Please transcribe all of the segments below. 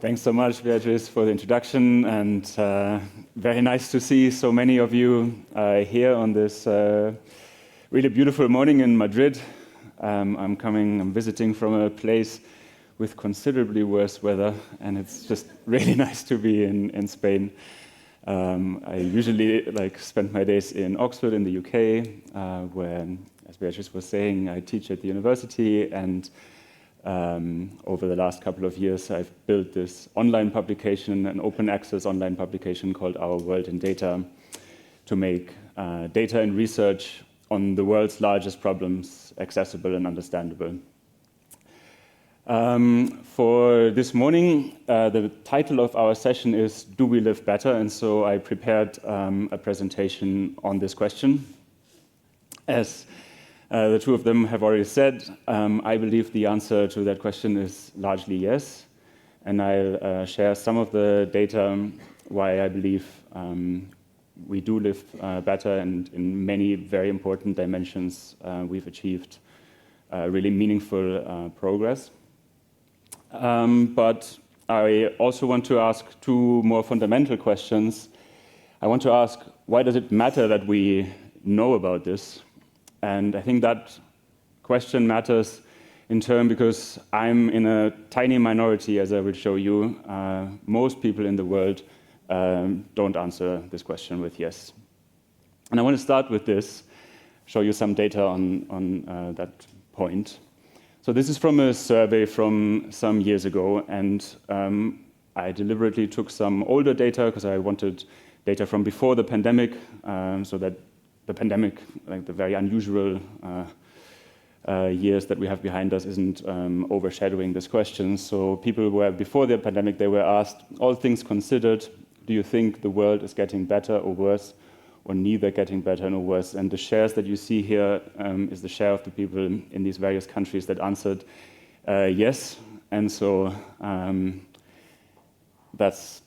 Thanks so much, Beatrice, for the introduction, and very nice to see so many of you here on this really beautiful morning in Madrid. I'm visiting from a place with considerably worse weather, and it's just really nice to be in Spain. I usually spend my days in Oxford in the UK, where, as Beatrice was saying, I teach at the university, and over the last couple of years, I've built this online publication, an open access online publication called Our World in Data, to make data and research on the world's largest problems accessible and understandable. For this morning, the title of our session is Do We Live Better? And so I prepared a presentation on this question. As the two of them have already said, I believe the answer to that question is largely yes. And I'll share some of the data why I believe we do live better, and in many very important dimensions we've achieved really meaningful progress. But I also want to ask two more fundamental questions. I want to ask, why does it matter that we know about this? And I think that question matters in turn because I'm in a tiny minority, as I will show you. Most people in the world don't answer this question with yes. And I want to start with this, show you some data on that point. So this is from a survey from some years ago, and I deliberately took some older data because I wanted data from before the pandemic, so that the pandemic, like the very unusual years that we have behind us, isn't overshadowing this question. So people were, before the pandemic, they were asked, all things considered, do you think the world is getting better or worse, or neither getting better nor worse? And the shares that you see here is the share of the people in these various countries that answered yes. And so that's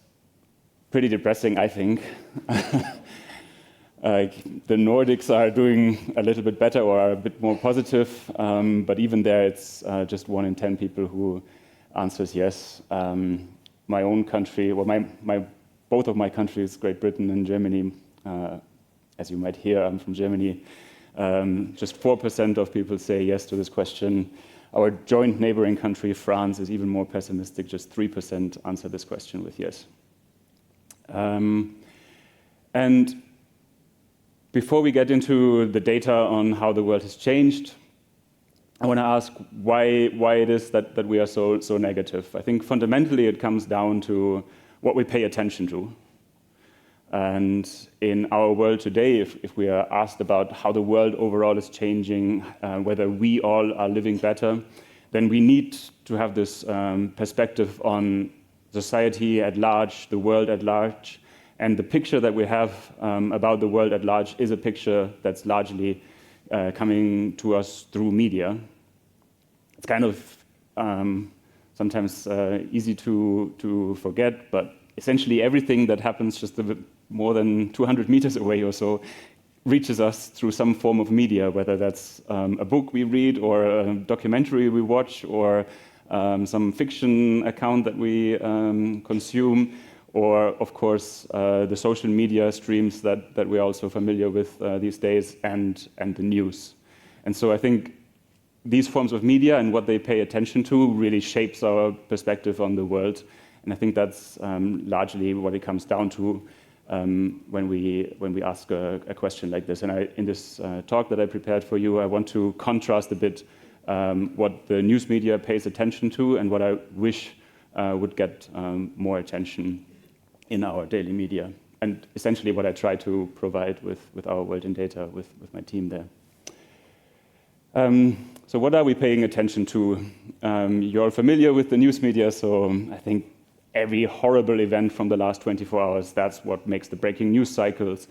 pretty depressing, I think. The Nordics are doing a little bit better or are a bit more positive, but even there it's just 1 in 10 people who answers yes. My own country, well, both of my countries, Great Britain and Germany, as you might hear, I'm from Germany, just 4% of people say yes to this question. Our joint neighboring country, France, is even more pessimistic, just 3% answer this question with yes. And before we get into the data on how the world has changed, I want to ask why it is that we are so negative. I think fundamentally it comes down to what we pay attention to. And in our world today, if we are asked about how the world overall is changing, whether we all are living better, then we need to have this perspective on society at large, the world at large. And the picture that we have about the world at large is a picture that's largely coming to us through media. It's kind of sometimes easy to forget, but essentially everything that happens just more than 200 meters away or so reaches us through some form of media, whether that's a book we read or a documentary we watch or some fiction account that we consume, or, of course, the social media streams that we're also familiar with these days, and the news. And so I think these forms of media and what they pay attention to really shapes our perspective on the world. And I think that's largely what it comes down to when we ask a question like this. And in this talk that I prepared for you, I want to contrast a bit what the news media pays attention to and what I wish would get more attention in our daily media, and essentially what I try to provide with Our World in Data, with my team there. So what are we paying attention to? You're familiar with the news media, so I think every horrible event from the last 24 hours, that's what makes the breaking news cycles.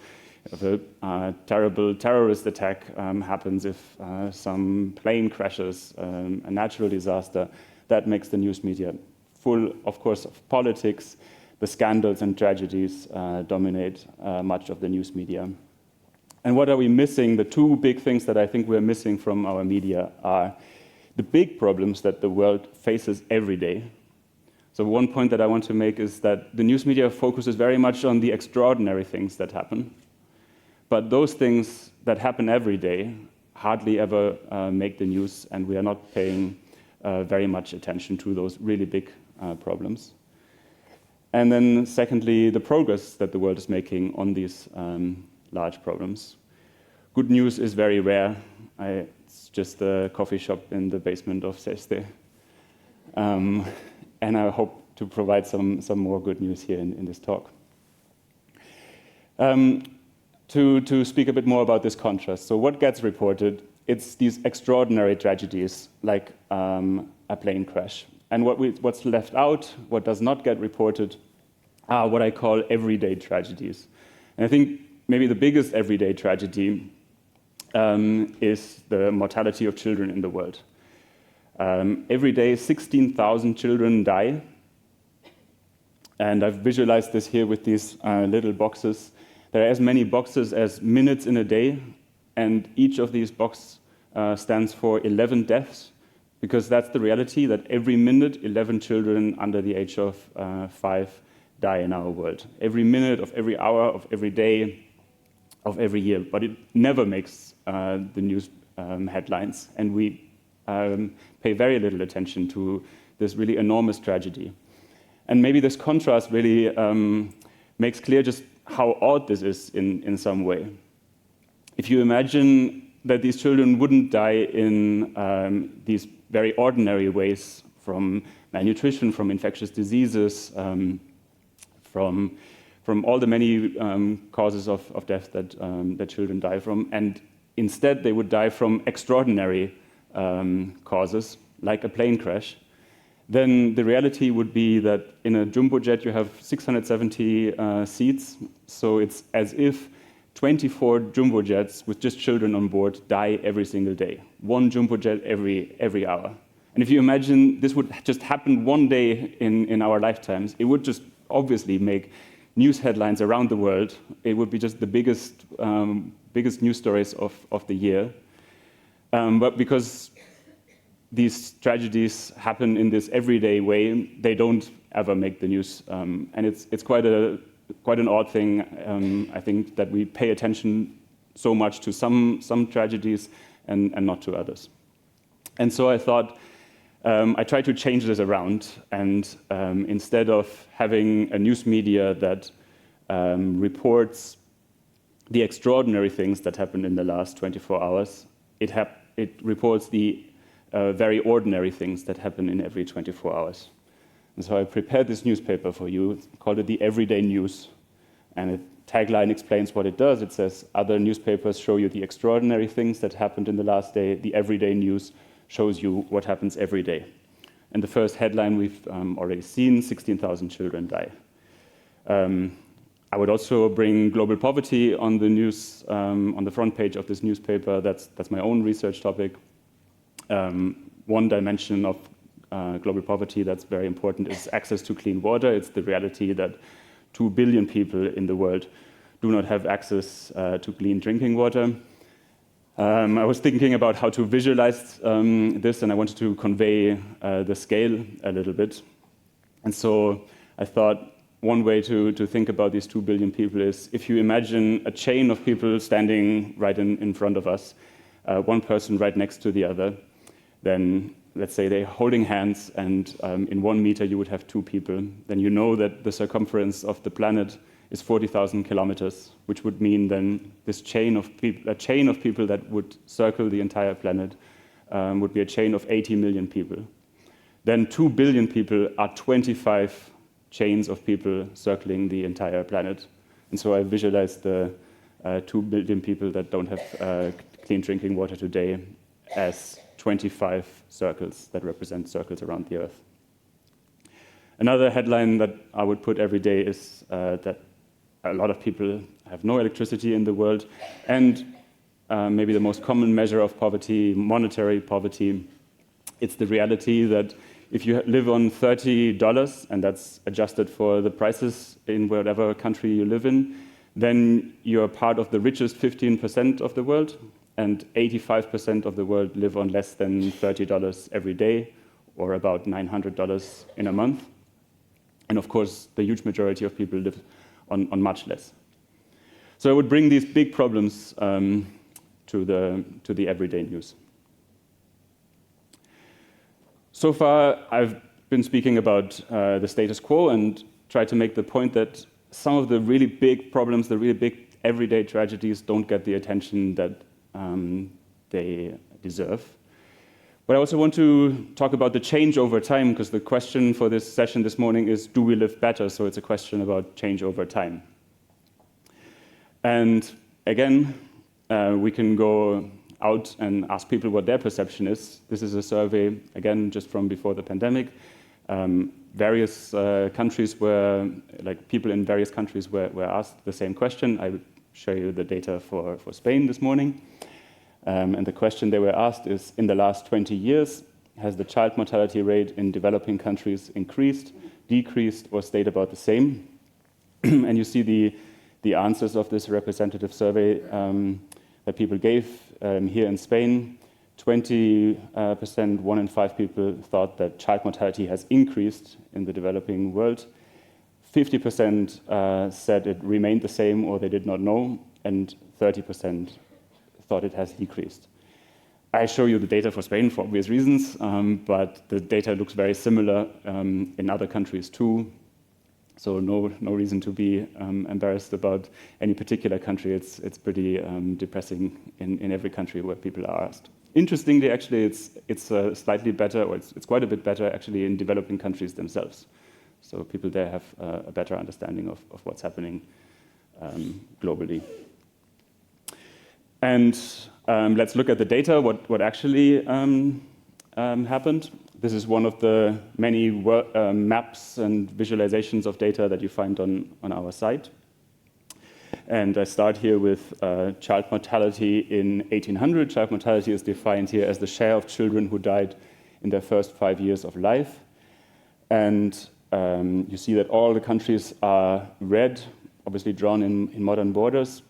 If a terrible terrorist attack happens, if some plane crashes, a natural disaster, that makes the news media full, of course, of politics. The scandals and tragedies dominate much of the news media. And what are we missing? The two big things that I think we're missing from our media are the big problems that the world faces every day. So one point that I want to make is that the news media focuses very much on the extraordinary things that happen. But those things that happen every day hardly ever make the news, and we are not paying very much attention to those really big problems. And then secondly, the progress that the world is making on these large problems. Good news is very rare. It's just a coffee shop in the basement of Cesce. And I hope to provide some more good news here in this talk. To speak a bit more about this contrast. So what gets reported, it's these extraordinary tragedies, like a plane crash. And what's left out, what does not get reported, are what I call everyday tragedies. And I think maybe the biggest everyday tragedy is the mortality of children in the world. Every day, 16,000 children die. And I've visualized this here with these little boxes. There are as many boxes as minutes in a day, and each of these boxes stands for 11 deaths, because that's the reality, that every minute, 11 children under the age of 5 die in our world. Every minute of every hour of every day of every year. But it never makes the news headlines, and we pay very little attention to this really enormous tragedy. And maybe this contrast really makes clear just how odd this is in some way. If you imagine that these children wouldn't die in these very ordinary ways, from malnutrition, from infectious diseases, from all the many causes of death that children die from, and instead they would die from extraordinary causes, like a plane crash, then the reality would be that in a jumbo jet you have 670 seats, so it's as if 24 jumbo jets with just children on board die every single day. One jumbo jet every hour. And if you imagine this would just happen one day in our lifetimes, it would just obviously make news headlines around the world. It would be just the biggest news stories of the year. But because these tragedies happen in this everyday way, they don't ever make the news. And it's quite an odd thing, I think, that we pay attention so much to some tragedies and not to others. And so I thought I tried to change this around, and instead of having a news media that reports the extraordinary things that happened in the last 24 hours, it reports the very ordinary things that happen in every 24 hours. And so I prepared this newspaper for you, called it the Everyday News. And the tagline explains what it does. It says, other newspapers show you the extraordinary things that happened in the last day. The Everyday News shows you what happens every day. And the first headline we've already seen, 16,000 children die. I would also bring global poverty on the news, on the front page of this newspaper. That's my own research topic. One dimension of global poverty that's very important is access to clean water. It's the reality that 2 billion people in the world do not have access to clean drinking water. I was thinking about how to visualize this, and I wanted to convey the scale a little bit. And so I thought one way to think about these 2 billion people is if you imagine a chain of people standing right in front of us, one person right next to the other, then let's say they're holding hands, and in 1 meter you would have 2 people. Then you know that the circumference of the planet is 40,000 kilometers, which would mean then this chain of people, a chain of people that would circle the entire planet, would be a chain of 80 million people. Then 2 billion people are 25 chains of people circling the entire planet. And so I visualized the 2 billion people that don't have clean drinking water today as 25 circles that represent circles around the Earth. Another headline that I would put every day is that a lot of people have no electricity in the world, and maybe the most common measure of poverty, monetary poverty, it's the reality that if you live on $30, and that's adjusted for the prices in whatever country you live in, then you're part of the richest 15% of the world, and 85% of the world live on less than $30 every day, or about $900 in a month. And of course, the huge majority of people live on much less. So I would bring these big problems to the everyday news. So far, I've been speaking about the status quo and tried to make the point that some of the really big problems, the really big everyday tragedies, don't get the attention that they deserve. But I also want to talk about the change over time, because the question for this session this morning is, do we live better? So it's a question about change over time. And again, we can go out and ask people what their perception is. This is a survey, again, just from before the pandemic. Various countries people in various countries were asked the same question. I will show you the data for Spain this morning. And the question they were asked is, in the last 20 years, has the child mortality rate in developing countries increased, decreased, or stayed about the same? And you see the answers of this representative survey that people gave here in Spain. 20%, 1 in 5 people thought that child mortality has increased in the developing world. 50% said it remained the same or they did not know, and 30% thought it has decreased. I show you the data for Spain for obvious reasons, but the data looks very similar in other countries too. So no reason to be embarrassed about any particular country. It's pretty depressing in every country where people are asked. Interestingly, actually, it's slightly better, or it's quite a bit better actually in developing countries themselves. So people there have a better understanding of what's happening globally. And let's look at the data, what actually happened. This is one of the many maps and visualizations of data that you find on our site. And I start here with child mortality in 1800. Child mortality is defined here as the share of children who died in their first 5 years of life. And you see that all the countries are red, obviously drawn in modern borders,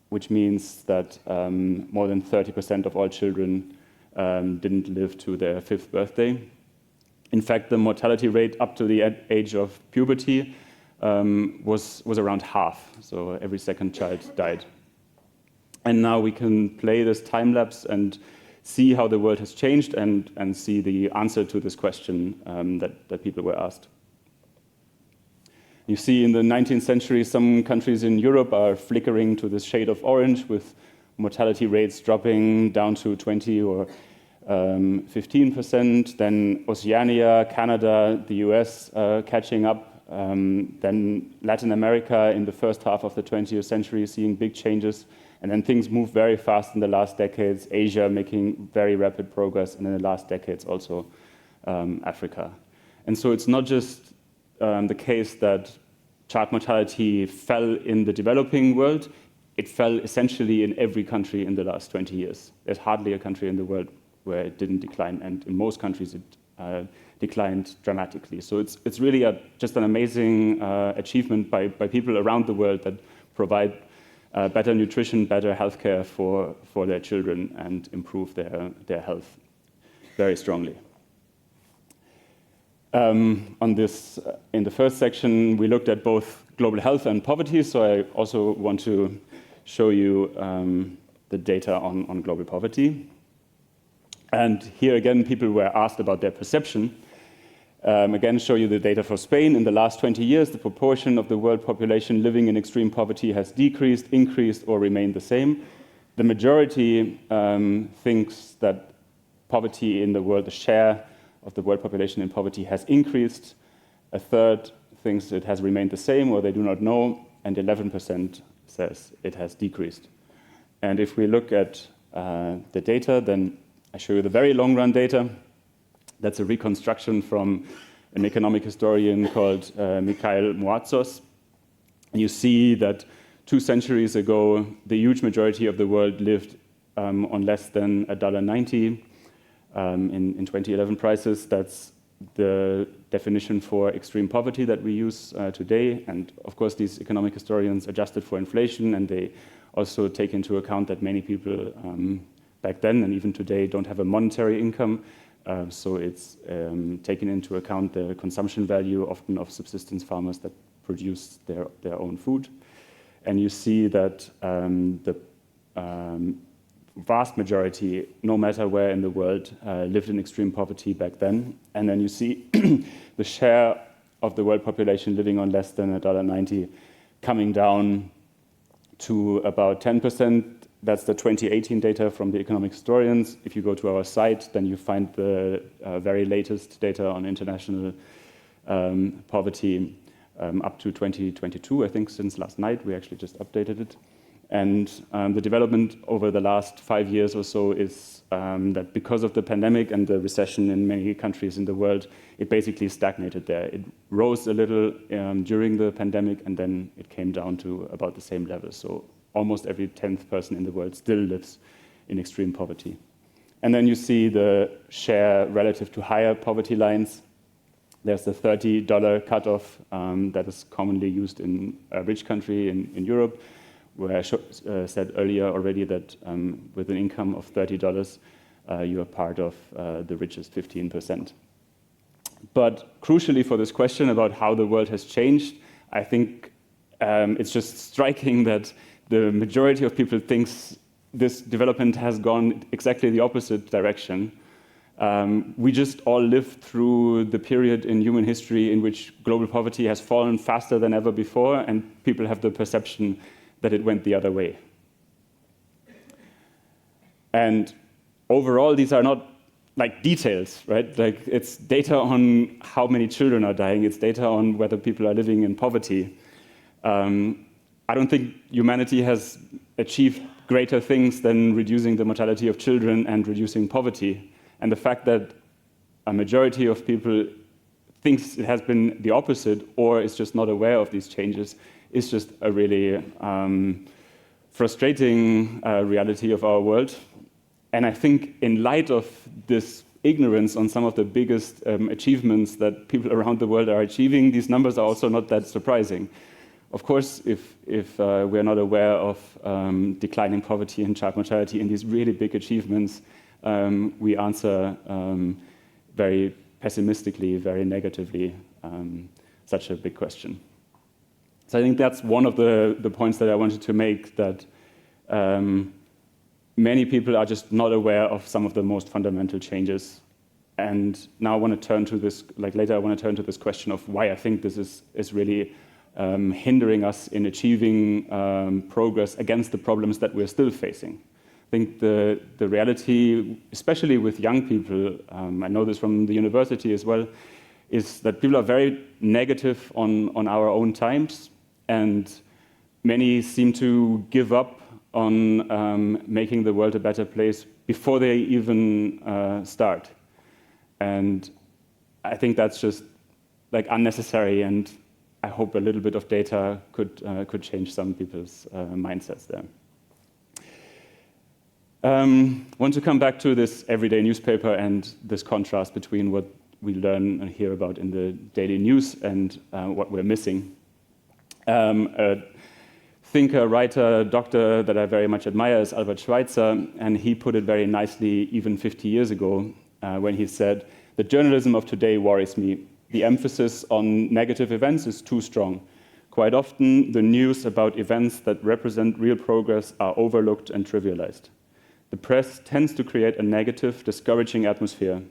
which means that more than 30% of all children didn't live to their 5th birthday. In fact, the mortality rate up to the age of puberty was around half, so every second child died. And now we can play this time lapse and see how the world has changed and see the answer to this question that people were asked. You see in the 19th century, some countries in Europe are flickering to this shade of orange with mortality rates dropping down to 20 or 15%. Then Oceania, Canada, the US catching up. Then Latin America in the first half of the 20th century seeing big changes. And then things move very fast in the last decades. Asia making very rapid progress, and in the last decades also Africa. And so it's not just the case that child mortality fell in the developing world. It fell essentially in every country in the last 20 years. There's hardly a country in the world where it didn't decline, and in most countries it declined dramatically. So it's really just an amazing achievement by people around the world that provide better nutrition, better healthcare for their children and improve their health very strongly. On this, in the first section, we looked at both global health and poverty, so I also want to show you the data on global poverty. And here again, people were asked about their perception. Again, show you the data for Spain. In the last 20 years, the proportion of the world population living in extreme poverty has decreased, increased, or remained the same. The majority thinks that poverty in the world, the share of the world population in poverty has increased. A third thinks it has remained the same or they do not know, and 11% says it has decreased. And if we look at the data, then I show you the very long run data. That's a reconstruction from an economic historian called Mikhail Moatsos. And you see that 2 centuries ago, the huge majority of the world lived on less than $1.90 in 2011 prices. That's the definition for extreme poverty that we use today. And of course, these economic historians adjusted for inflation, and they also take into account that many people back then and even today don't have a monetary income. So it's taking into account the consumption value, often of subsistence farmers that produce their own food. And you see that the vast majority, no matter where in the world, lived in extreme poverty back then. And then you see the share of the world population living on less than $1.90 coming down to about 10%. That's the 2018 data from the economic historians. If you go to our site, then you find the very latest data on international poverty up to 2022, I think, since last night. We actually just updated it. And the development over the last 5 years or so is that because of the pandemic and the recession in many countries in the world, it basically stagnated there. It rose a little during the pandemic, and then it came down to about the same level. So almost every 10th person in the world still lives in extreme poverty. And then you see the share relative to higher poverty lines. There's the $30 cutoff that is commonly used in a rich country in Europe, where I said earlier already that with an income of $30, you are part of the richest 15%. But crucially for this question about how the world has changed, I think it's just striking that the majority of people thinks this development has gone exactly the opposite direction. We just all lived through the period in human history in which global poverty has fallen faster than ever before, and people have the perception that it went the other way. And overall, these are not like details, right? Like it's data on how many children are dying. It's data on whether people are living in poverty. I don't think humanity has achieved greater things than reducing the mortality of children and reducing poverty. And the fact that a majority of people thinks it has been the opposite or is just not aware of these changes is just a really frustrating reality of our world. And I think in light of this ignorance on some of the biggest achievements that people around the world are achieving, these numbers are also not that surprising. Of course, if we're not aware of declining poverty and child mortality and these really big achievements, we answer very pessimistically, very negatively, such a big question. So I think that's one of the points that I wanted to make, that many people are just not aware of some of the most fundamental changes. And now I want to turn to this, later I want to turn to this question of why I think this is really hindering us in achieving progress against the problems that we're still facing. I think the reality, especially with young people, I know this from the university as well, is that people are very negative on our own times, and many seem to give up on making the world a better place before they even start. And I think that's just unnecessary, and I hope a little bit of data could change some people's mindsets there. Want to come back to this everyday newspaper and this contrast between what we learn and hear about in the daily news and what we're missing. A thinker, writer, doctor that I very much admire is Albert Schweitzer, and he put it very nicely even 50 years ago when he said, "The journalism of today worries me. The emphasis on negative events is too strong. Quite often, the news about events that represent real progress are overlooked and trivialized. The press tends to create a negative, discouraging atmosphere.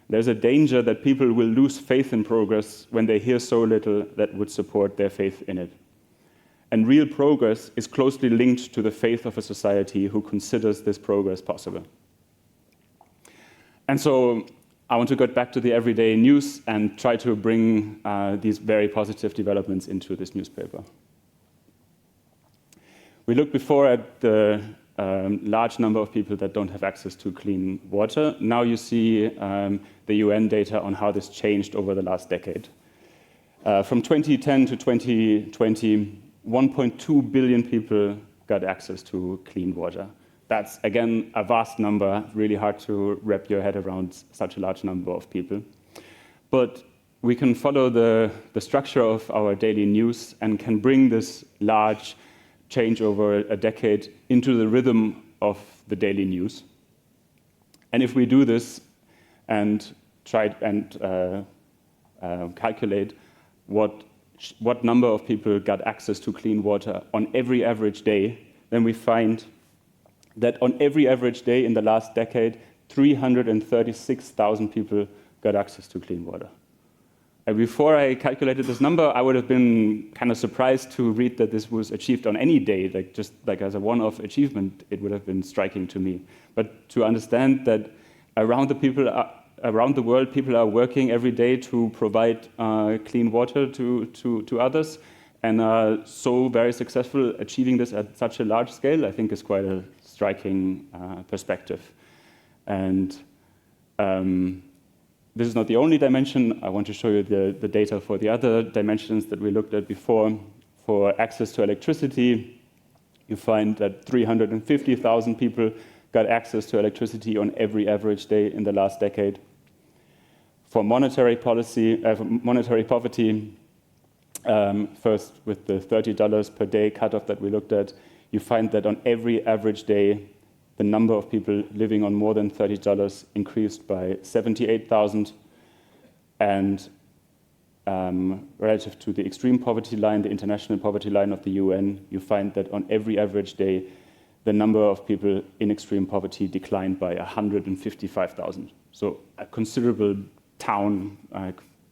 There's a danger that people will lose faith in progress when they hear so little that would support their faith in it. And real progress is closely linked to the faith of a society who considers this progress possible." And so I want to get back to the everyday news and try to bring these very positive developments into this newspaper. We looked before at the large number of people that don't have access to clean water. Now you see the UN data on how this changed over the last decade. From 2010 to 2020, 1.2 billion people got access to clean water. That's, again, a vast number, really hard to wrap your head around such a large number of people. But we can follow the structure of our daily news and can bring this large change over a decade into the rhythm of the daily news. And if we do this, and try and calculate what number of people got access to clean water on every average day, then we find that on every average day in the last decade, 336,000 people got access to clean water. And before I calculated this number, I would have been kind of surprised to read that this was achieved on any day, like just like as a one-off achievement, it would have been striking to me. But to understand that around the world, people are working every day to provide clean water to others, and are so very successful achieving this at such a large scale, I think is quite a striking perspective. And this is not the only dimension. I want to show you the data for the other dimensions that we looked at before. For access to electricity, you find that 350,000 people got access to electricity on every average day in the last decade. For monetary poverty, first with the $30 per day cutoff that we looked at, you find that on every average day, the number of people living on more than $30 increased by 78,000. And relative to the extreme poverty line, the international poverty line of the UN, you find that on every average day, the number of people in extreme poverty declined by 155,000. So a considerable town,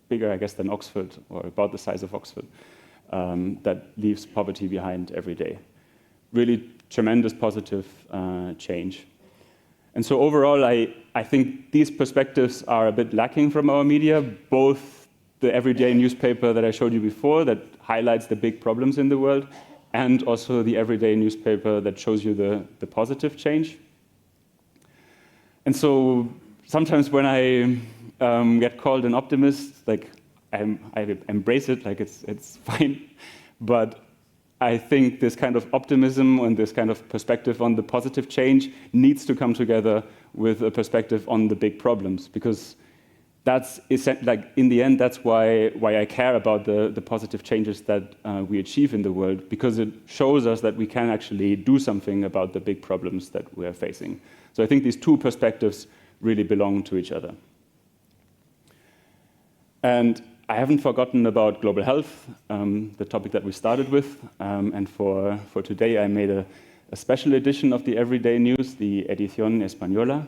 bigger, I guess, than Oxford, or about the size of Oxford, that leaves poverty behind every day. Really tremendous positive change. And so overall, I think these perspectives are a bit lacking from our media, both the everyday newspaper that I showed you before that highlights the big problems in the world, and also the everyday newspaper that shows you the positive change. And so sometimes when I get called an optimist, like I embrace it, like it's fine, but I think this kind of optimism and this kind of perspective on the positive change needs to come together with a perspective on the big problems, because that's like in the end that's why I care about the positive changes that we achieve in the world, because it shows us that we can actually do something about the big problems that we are facing. So I think these two perspectives really belong to each other. And I haven't forgotten about global health, the topic that we started with. And for today, I made a special edition of the Everyday News, the Edición Española,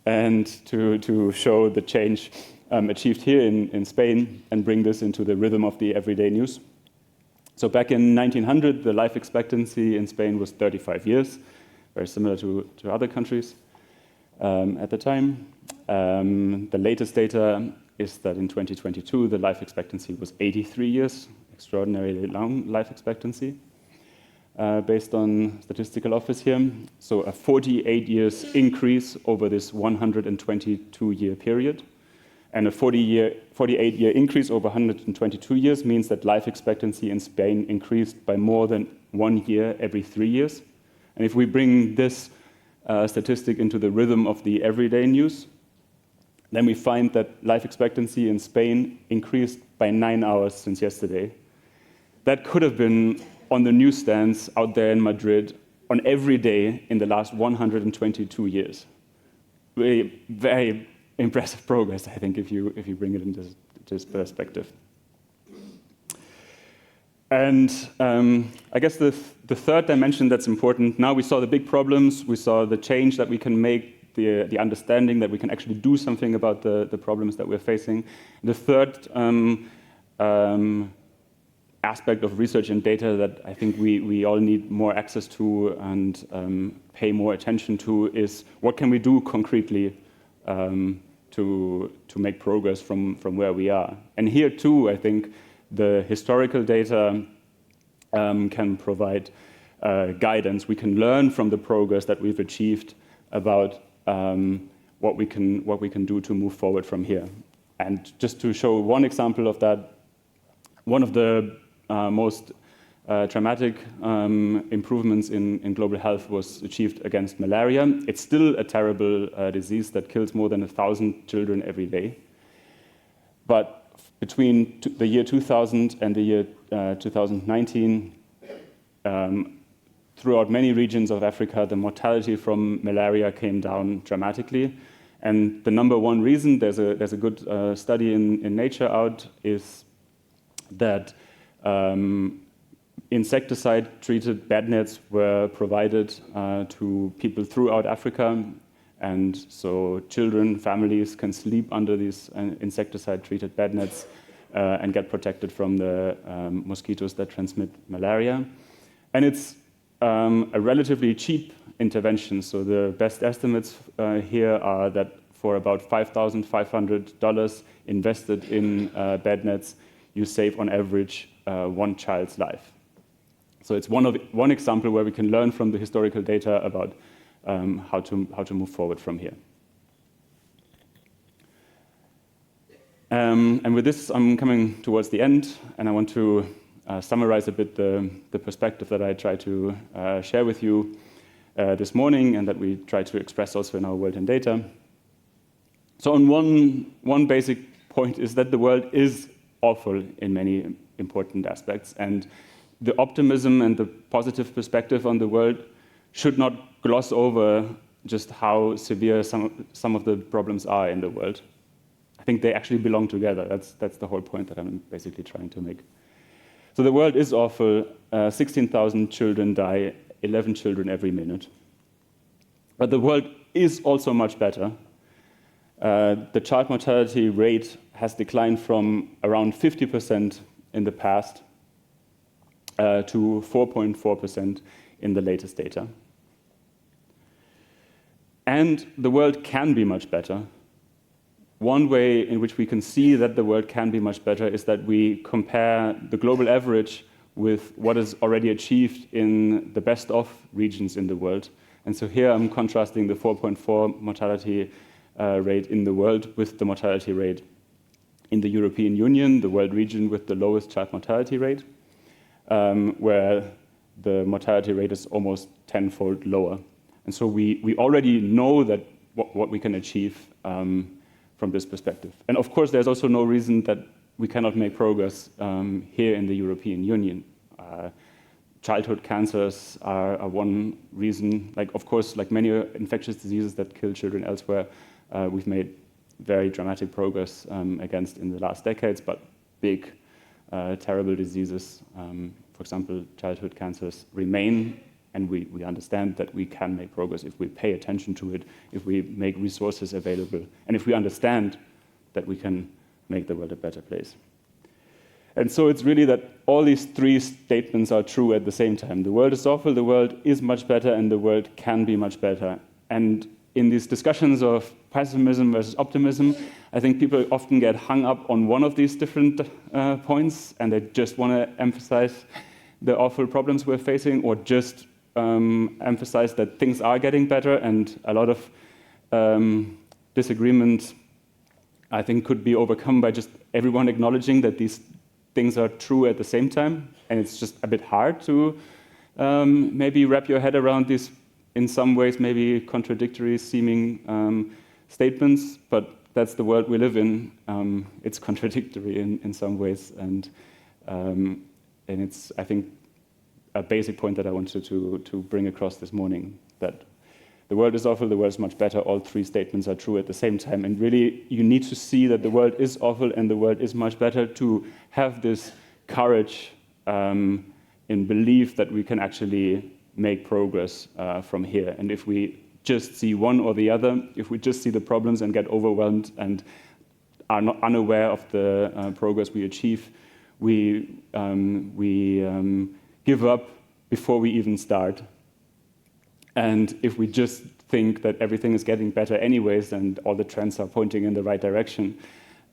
and to show the change achieved here in Spain and bring this into the rhythm of the Everyday News. So back in 1900, the life expectancy in Spain was 35 years, very similar to other countries at the time. The latest data is that in 2022, the life expectancy was 83 years, extraordinarily long life expectancy, based on statistical office here. So a 48 years increase over this 122-year period. And a 48-year increase over 122 years means that life expectancy in Spain increased by more than 1 year every 3 years. And if we bring this statistic into the rhythm of the everyday news, then we find that life expectancy in Spain increased by 9 hours since yesterday. That could have been on the newsstands out there in Madrid on every day in the last 122 years. Really very impressive progress, I think, if you bring it into this perspective. And I guess the third dimension that's important, now we saw the big problems, we saw the change that we can make, the understanding that we can actually do something about the problems that we're facing. The third aspect of research and data that I think we all need more access to and pay more attention to is what can we do concretely to make progress from where we are. And here too, I think the historical data can provide guidance. We can learn from the progress that we've achieved about what we can do to move forward from here. And just to show one example of that, one of the most dramatic improvements in global health was achieved against malaria. It's still a terrible disease that kills more than 1,000 children every day. But between the year 2000 and the year 2019, throughout many regions of Africa, the mortality from malaria came down dramatically. And the number one reason, there's a good study in Nature out, is that insecticide-treated bed nets were provided to people throughout Africa. And so children, families can sleep under these insecticide-treated bed nets and get protected from the mosquitoes that transmit malaria. And it's a relatively cheap intervention. So the best estimates here are that for about $5,500 invested in bed nets, you save on average one child's life. So it's one example where we can learn from the historical data about how to move forward from here. And with this, I'm coming towards the end, and I want to summarize a bit the perspective that I try to share with you this morning, and that we try to express also in our World in Data. So on one basic point is that the world is awful in many important aspects, and the optimism and the positive perspective on the world should not gloss over just how severe some of the problems are in the world. I think they actually belong together. That's the whole point that I'm basically trying to make. So the world is awful. 16,000 children die, 11 children every minute. But the world is also much better. The child mortality rate has declined from around 50% in the past to 4.4% in the latest data. And the world can be much better. One way in which we can see that the world can be much better is that we compare the global average with what is already achieved in the best off regions in the world. And so here I'm contrasting the 4.4 mortality rate in the world with the mortality rate in the European Union, the world region with the lowest child mortality rate, where the mortality rate is almost tenfold lower. And so we already know that what we can achieve from this perspective. And of course, there's also no reason that we cannot make progress here in the European Union. Childhood cancers are one reason. Of course, like many infectious diseases that kill children elsewhere, we've made very dramatic progress against in the last decades, but big, terrible diseases, for example, childhood cancers, remain. And we understand that we can make progress if we pay attention to it, if we make resources available, and if we understand that we can make the world a better place. And so it's really that all these three statements are true at the same time. The world is awful, the world is much better, and the world can be much better. And in these discussions of pessimism versus optimism, I think people often get hung up on one of these different points, and they just want to emphasize the awful problems we're facing, or just emphasize that things are getting better, and a lot of disagreement, I think, could be overcome by just everyone acknowledging that these things are true at the same time. And it's just a bit hard to maybe wrap your head around these, in some ways, maybe contradictory seeming statements, but that's the world we live in. It's contradictory in some ways, and it's, I think, a basic point that I wanted to bring across this morning, that the world is awful, the world is much better. All three statements are true at the same time. And really, you need to see that the world is awful and the world is much better to have this courage in belief that we can actually make progress from here. And if we just see one or the other, if we just see the problems and get overwhelmed and are not unaware of the progress we achieve, we give up before we even start. And if we just think that everything is getting better anyways and all the trends are pointing in the right direction,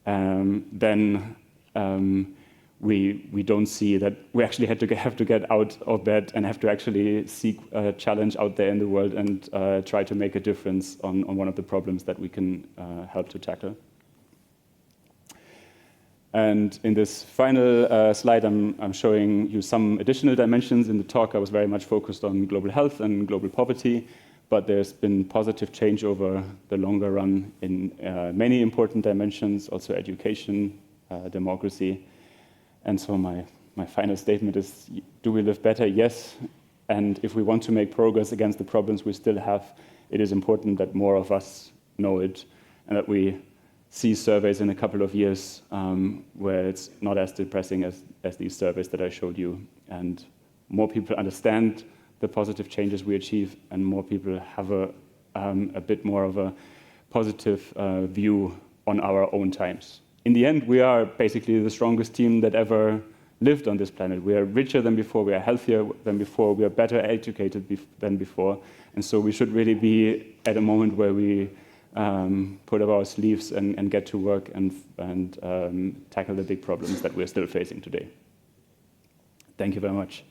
then we don't see that we actually have to get out of bed and have to actually seek a challenge out there in the world and try to make a difference on one of the problems that we can help to tackle. And in this final slide, I'm showing you some additional dimensions. In the talk, I was very much focused on global health and global poverty, but there's been positive change over the longer run in many important dimensions, also education, democracy. And so my final statement is, do we live better? Yes. And if we want to make progress against the problems we still have, it is important that more of us know it. and that we see surveys in a couple of years where it's not as depressing as these surveys that I showed you, and more people understand the positive changes we achieve, and more people have a bit more of a positive view on our own times. In the end, we are basically the strongest team that ever lived on this planet. We are richer than before, we are healthier than before, we are better educated than before, and so we should really be at a moment where we put up our sleeves and get to work and tackle the big problems that we're still facing today. Thank you very much.